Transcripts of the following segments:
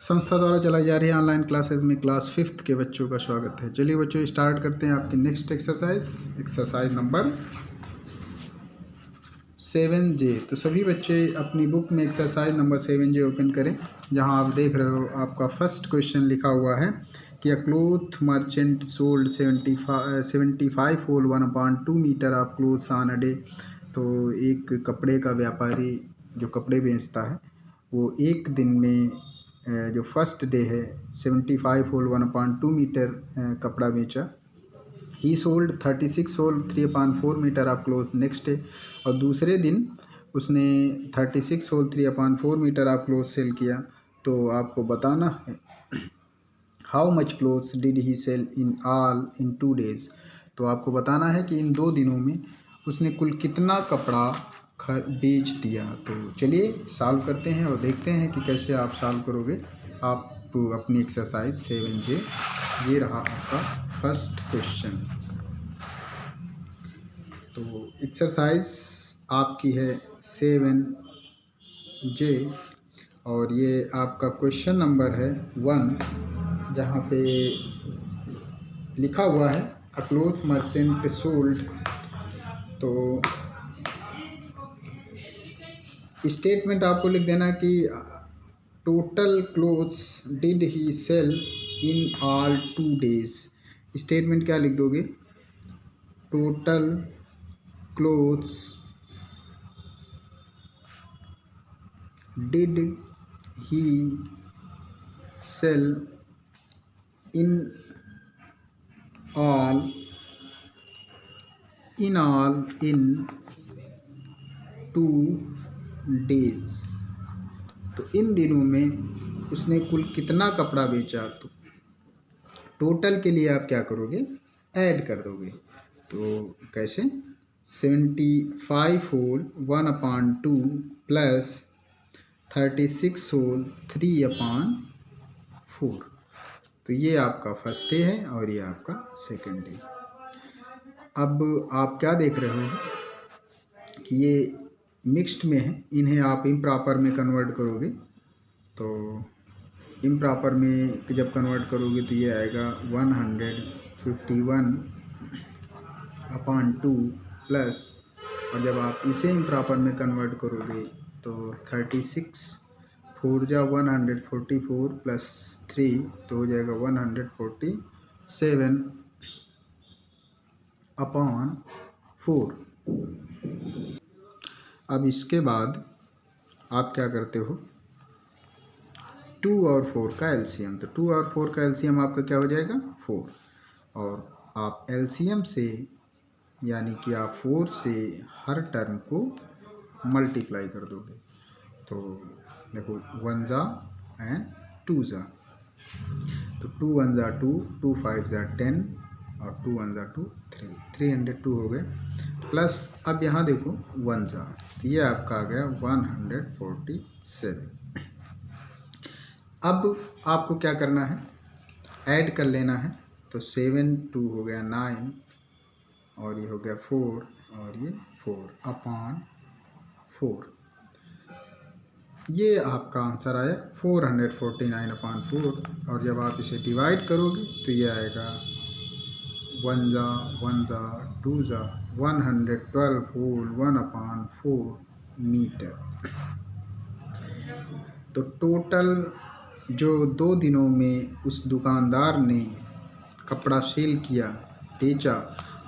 संस्था द्वारा चलाई जा रही है ऑनलाइन क्लासेस में क्लास 5th के बच्चों का स्वागत है। चलिए बच्चों स्टार्ट करते हैं आपकी नेक्स्ट एक्सरसाइज नंबर 7J। तो सभी बच्चे अपनी बुक में एक्सरसाइज नंबर 7J ओपन करें। जहां आप देख रहे हो आपका फर्स्ट क्वेश्चन लिखा हुआ है कि a cloth merchant sold 75 whole 1/2 metre of cloths on a day. तो एक कपड़े का व्यापारी जो कपड़े बेचता है वो एक दिन में जो फर्स्ट डे है 75 होल 1/2 मीटर कपड़ा बेचा। He sold 36 whole 3/4 metre of cloth next day. और दूसरे दिन उसने 36 whole 3/4 metre of cloth sale किया। तो आपको बताना है how much cloths did he sell in all in 2 days. तो आपको बताना है कि इन 2 दिनों में उसने कुल कितना कपड़ा बेच दिया। तो चलिए सॉल्व करते हैं और देखते हैं कि कैसे आप सॉल्व करोगे। आप अपनी एक्सरसाइज 7J, ये रहा आपका फर्स्ट क्वेश्चन। तो एक्सरसाइज आपकी है 7J और ये आपका क्वेश्चन नंबर है 1, जहाँ पे लिखा हुआ है अ क्लोथ मर्चेंट सोल्ड। तो स्टेटमेंट आपको लिख देना कि total cloths did he sell in all 2 days. Statement क्या लिख दोगे? Total cloths did he sell in all in 2 days. तो इन दिनों में उसने कुल कितना कपड़ा बेचा। तो टोटल के लिए आप क्या करोगे? ऐड कर दोगे। तो कैसे? 75 होल 1/2 प्लस 36 होल 3/4। तो ये आपका फर्स्ट डे है और ये आपका सेकंड डे। अब आप क्या देख रहे हो कि ये मिक्स्ड में है, इन्हें आप इम्प्रॉपर में कन्वर्ट करोगे। तो इम्प्रॉपर में जब कन्वर्ट करोगे तो ये आएगा 151/2 प्लस, और जब आप इसे इम्प्रॉपर में कन्वर्ट करोगे तो 36 4 जा 144 प्लस 3 तो हो जाएगा 147/4। अब इसके बाद आप क्या करते हो? 2 और 4 का एलसीएम। तो 2 और 4 का एलसीएम आपका क्या हो जाएगा? 4। और आप एलसीएम से यानी कि आप 4 से हर टर्म को मल्टीप्लाई कर दोगे। तो देखो 1 जा एंड 2 जा। तो 2 1 जा 2, 2 5 जा 10 और 2 1 जा 2 3, 302 हो गए। प्लस अब यहाँ देखो 1 जा, तो ये आपका आ गया 147। अब आपको क्या करना है? ऐड कर लेना है। तो 7 2 हो गया 9 और ये हो गया 4 और ये 4/4। ये आपका आंसर आया 449/4। और जब आप इसे डिवाइड करोगे तो ये आएगा 1 जा 1 जा 2 जा 112 होल 1/4 मीटर। तो टोटल जो 2 दिनों में उस दुकानदार ने कपड़ा सेल किया, बेचा,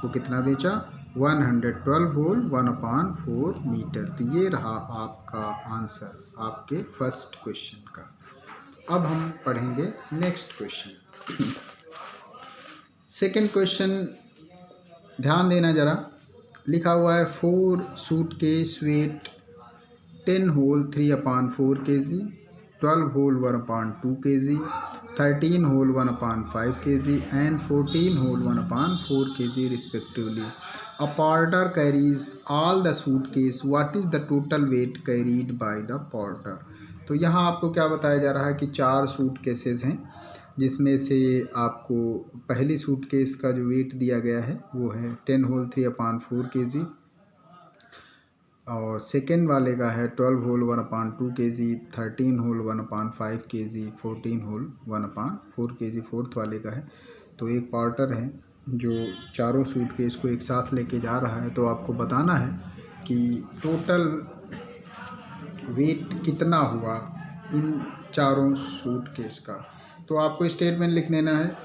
वो कितना बेचा? 112 होल 1/4 मीटर। तो ये रहा आपका आंसर आपके फर्स्ट क्वेश्चन का। अब हम पढ़ेंगे नेक्स्ट क्वेश्चन। सेकंड क्वेश्चन ध्यान देना ज़रा। लिखा हुआ है 4 suitcase weight 10 whole 3/4 kg, 12 whole 1/2 kg, 13 whole 1/5 kg and 14 whole 1/4 kg respectively. A porter carries all the suitcase. What is the total weight carried by the porter? तो यहाँ आपको क्या बताया जा रहा है कि 4 सूटकेसेस हैं, जिसमें से आपको पहली सूटकेस का जो वेट दिया गया है वो है 10 होल 3/4 kg, और सेकेंड वाले का है 12 whole 1/2 kg, 13 whole 1/5 kg, 14 whole 1/4 kg fourth वाले का है। तो एक पार्टर है जो चारों सूटकेस को एक साथ लेके जा रहा है, तो आपको बताना है कि टोटल वेट कितना हुआ इन चारों सूटकेस का। तो आपको स्टेटमेंट लिख देना है।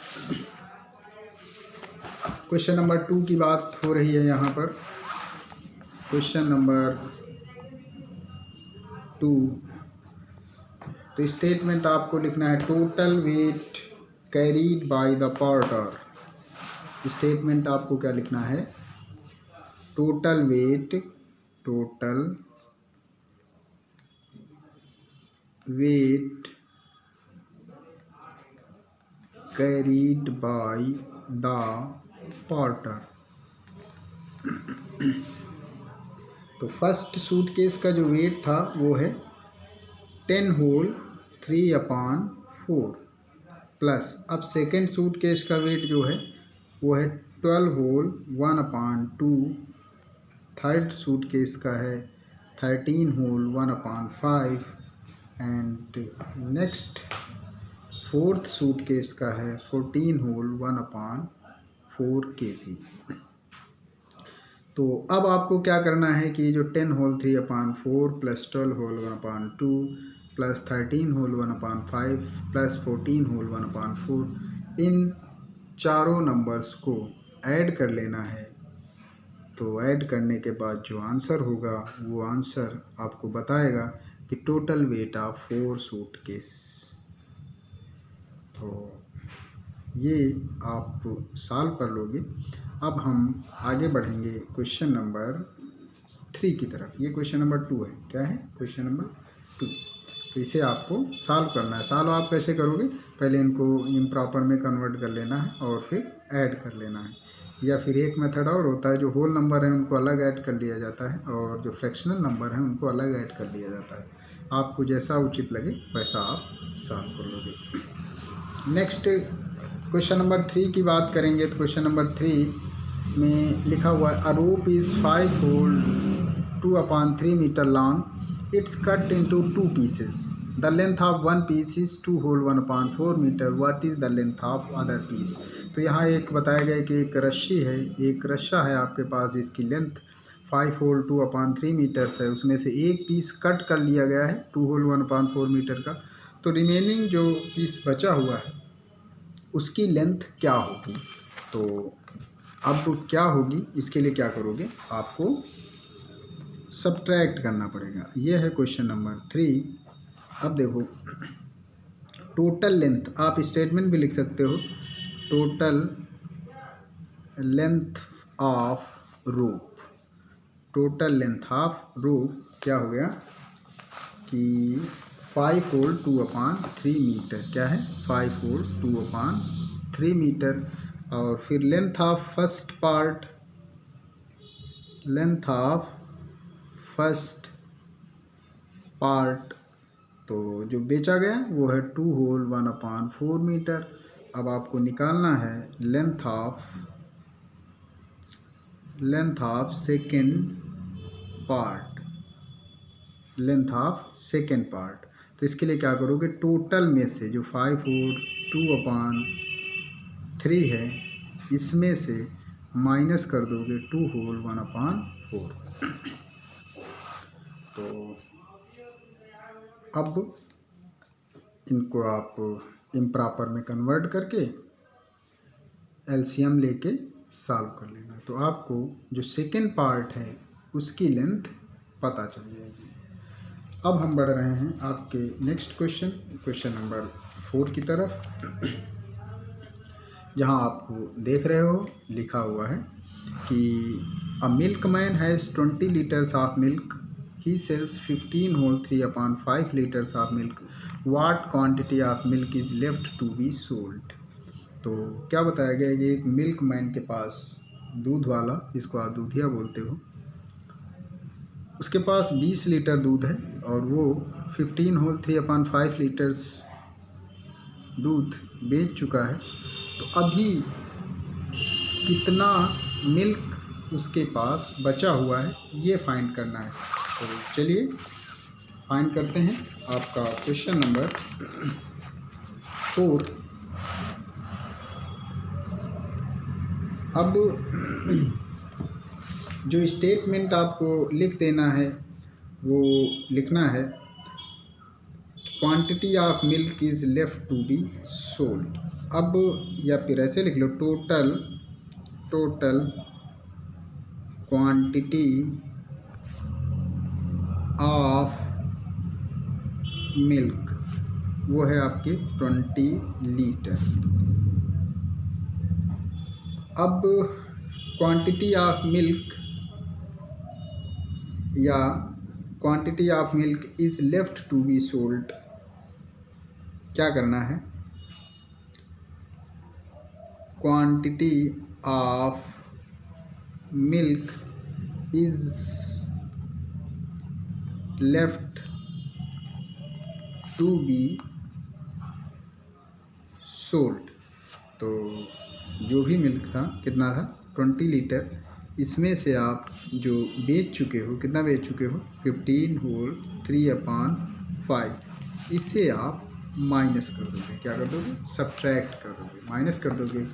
क्वेश्चन नंबर 2 की बात हो रही है यहाँ पर। क्वेश्चन नंबर 2, तो स्टेटमेंट आपको लिखना है total weight carried by the porter. Statement आपको क्या लिखना है? Total weight carried by the porter. तो फर्स्ट सूटकेस का जो वेट था वो है 10 होल 3/4 प्लस, अब सेकेंड सूटकेस का वेट जो है वो है 12 होल 1/2, थर्ड सूटकेस का है 13 whole 1/5 and next fourth suitcase का है 14 होल 1/4 kg। तो अब आपको क्या करना है कि जो 10 whole 3/4 plus 12 whole 1/2 plus 13 whole 1/5 plus 14 whole 1/4, इन चारों नंबर्स को ऐड कर लेना है। तो ऐड करने के बाद जो आंसर होगा वो आंसर आपको बताएगा कि टोटल वेट ऑफ 4 सूटकेस। तो ये आप सॉल्व कर लोगे। अब हम आगे बढ़ेंगे क्वेश्चन नंबर 3 की तरफ। ये क्वेश्चन नंबर 2 है। क्या है? Question number 2। तो इसे आपको सॉल्व करना है। सॉल्व आप कैसे करोगे? पहले इनको इम्प्रॉपर में कन्वर्ट कर लेना है और फिर ऐड कर लेना है, या फिर एक मेथड और होता है जो होल नंबर है उनको अलग ऐड कर लिया जाता है और जो फ्रैक्शनल नंबर है उनको अलग ऐड कर लिया जाता है। आपको जैसा उचित लगे वैसा आप सॉल्व कर लोगे। नेक्स्ट क्वेश्चन नंबर 3 की बात करेंगे। तो क्वेश्चन नंबर 3 में लिखा हुआ है a rope is 5 whole 2/3 metre long, it's cut into 2 pieces, the length of one piece is 2 whole 1/4 metre, what is the length of other piece. तो यहाँ एक बताया गया कि एक रस्सी है, एक रस्सा है आपके पास जिसकी लेंथ 5 होल 2/3 मीटर है, उसमें से एक पीस कट कर लिया गया है 2 होल 1/4 मीटर का। तो रिमेनिंग जो पीस बचा हुआ है उसकी लेंथ क्या होगी? तो अब क्या होगी, इसके लिए क्या करोगे? आपको सब्ट्रैक्ट करना पड़ेगा। ये है क्वेश्चन नंबर 3। अब देखो, टोटल लेंथ, आप स्टेटमेंट भी लिख सकते हो, total length of rope. Total length of rope क्या हो गया कि 5 होल 2/3 मीटर। क्या है? 5 होल 2/3 मीटर। और फिर length of first part, length of first part तो जो बेचा गया वो है 2 होल 1/4 मीटर। अब आपको निकालना है length of second part, length of second part. तो इसके लिए क्या करोगे? टोटल में से जो 5 होल 2/3 है इसमें से माइनस कर दोगे 2 होल 1/4। तो अब इनको आप इम्प्रॉपर में कन्वर्ट करके एलसीएम लेके सॉल्व कर लेना। तो आपको जो सेकेंड पार्ट है उसकी लेंथ पता चल जाएगी। अब हम बढ़ रहे हैं आपके नेक्स्ट क्वेश्चन, क्वेश्चन नंबर 4 की तरफ, जहां आप देख रहे हो लिखा हुआ है कि a milkman has 20 litres of milk, he sells 15 whole 3/5 liters of milk, what quantity of milk is left to be sold। तो क्या बताया गया कि एक मिल्क मैन के पास, दूध वाला जिसको आप दूधिया बोलते हो, उसके पास 20 लीटर दूध है और वो 15 होल 3/5 लीटर्स दूध बेच चुका है। तो अभी कितना मिल्क उसके पास बचा हुआ है, ये फाइंड करना है। तो चलिए फाइंड करते हैं। आपका क्वेश्चन नंबर 4। अब जो स्टेटमेंट आपको लिख देना है वो लिखना है, quantity of milk is left to be sold. अब या फिर ऐसे लिख लो, टोटल क्वांटिटी ऑफ मिल्क, वो है आपके 20 लीटर। अब क्वांटिटी ऑफ मिल्क या quantity of milk is left to be sold, क्या करना है, quantity of milk is left to be sold. तो जो भी मिल्क था, कितना था, 20 लीटर, इसमें से आप जो बेच चुके हो, कितना बेच चुके हो, 15 होल 3/5, इससे आप माइनस कर दोगे। क्या कर दोगे, सब्ट्रैक्ट कर दोगे, माइनस कर दोगे।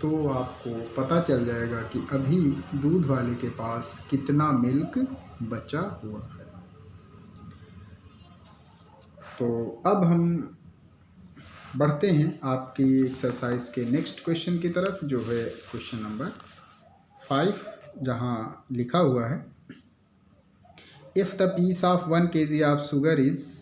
तो आपको पता चल जाएगा कि अभी दूध वाले के पास कितना मिल्क बचा हुआ है। तो अब हम बढ़ते हैं आपकी एक्सरसाइज के नेक्स्ट क्वेश्चन की तरफ, जो है क्वेश्चन नंबर 5, जहाँ लिखा हुआ है, if the piece of 1 kg of sugar is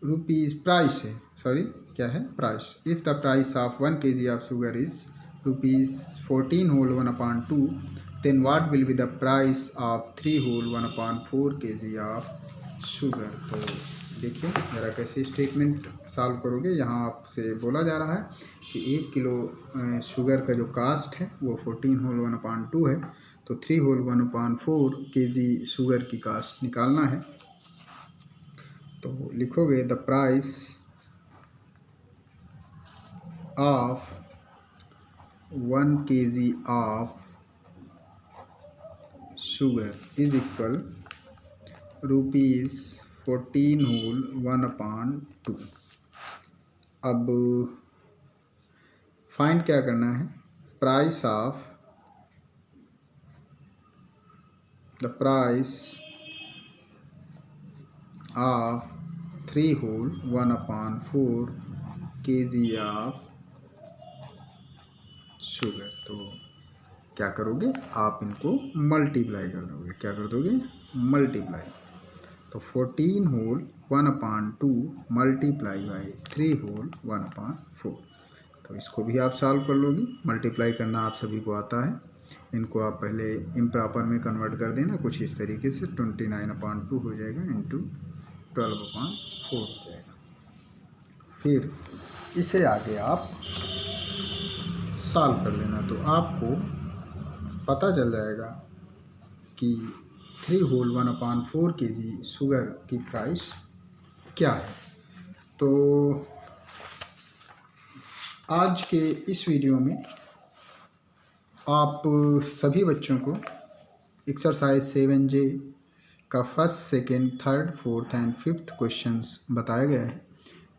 rupees, price है, सॉरी क्या है, price, if the price of 1 kg of sugar is rupees 14 whole 1/2, then what will be the price of 3 whole 1/4 kg of sugar. तो देखिए ज़रा कैसे statement solve करोगे। यहाँ आपसे बोला जा रहा है कि 1 किलो शुगर का जो कास्ट है वो 14 होल 1/2 है, तो 3 होल 1/4 kg शुगर की कास्ट निकालना है। तो लिखोगे the price of 1 kg of sugar is equal rupees 14 whole 1/2। अब फाइंड क्या करना है, price of, the price of 3 whole 1/4 kg of sugar. तो क्या करोगे, आप इनको मल्टीप्लाई कर दोगे। क्या कर दोगे, मल्टीप्लाई। तो 14 होल 1/2 मल्टीप्लाई बाई 3 होल 1/4। तो इसको भी आप सॉल्व कर लोगे। मल्टीप्लाई करना आप सभी को आता है। इनको आप पहले इम्प्रॉपर में कन्वर्ट कर देना कुछ इस तरीके से, 29/2 हो जाएगा इंटू 12/4 हो जाएगा। फिर इसे आगे आप सॉल्व कर लेना, तो आपको पता चल जाएगा कि 3 होल 1/4 kg शुगर की प्राइस क्या है। तो आज के इस वीडियो में आप सभी बच्चों को एक्सरसाइज 7J का first, second, third, fourth and fifth questions बताया गया है,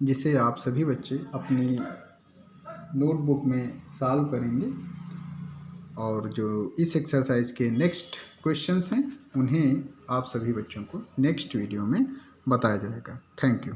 जिसे आप सभी बच्चे अपनी नोटबुक में सॉल्व करेंगे। और जो इस एक्सरसाइज के नेक्स्ट क्वेश्चंस हैं उन्हें आप सभी बच्चों को नेक्स्ट वीडियो में बताया जाएगा। Thank you.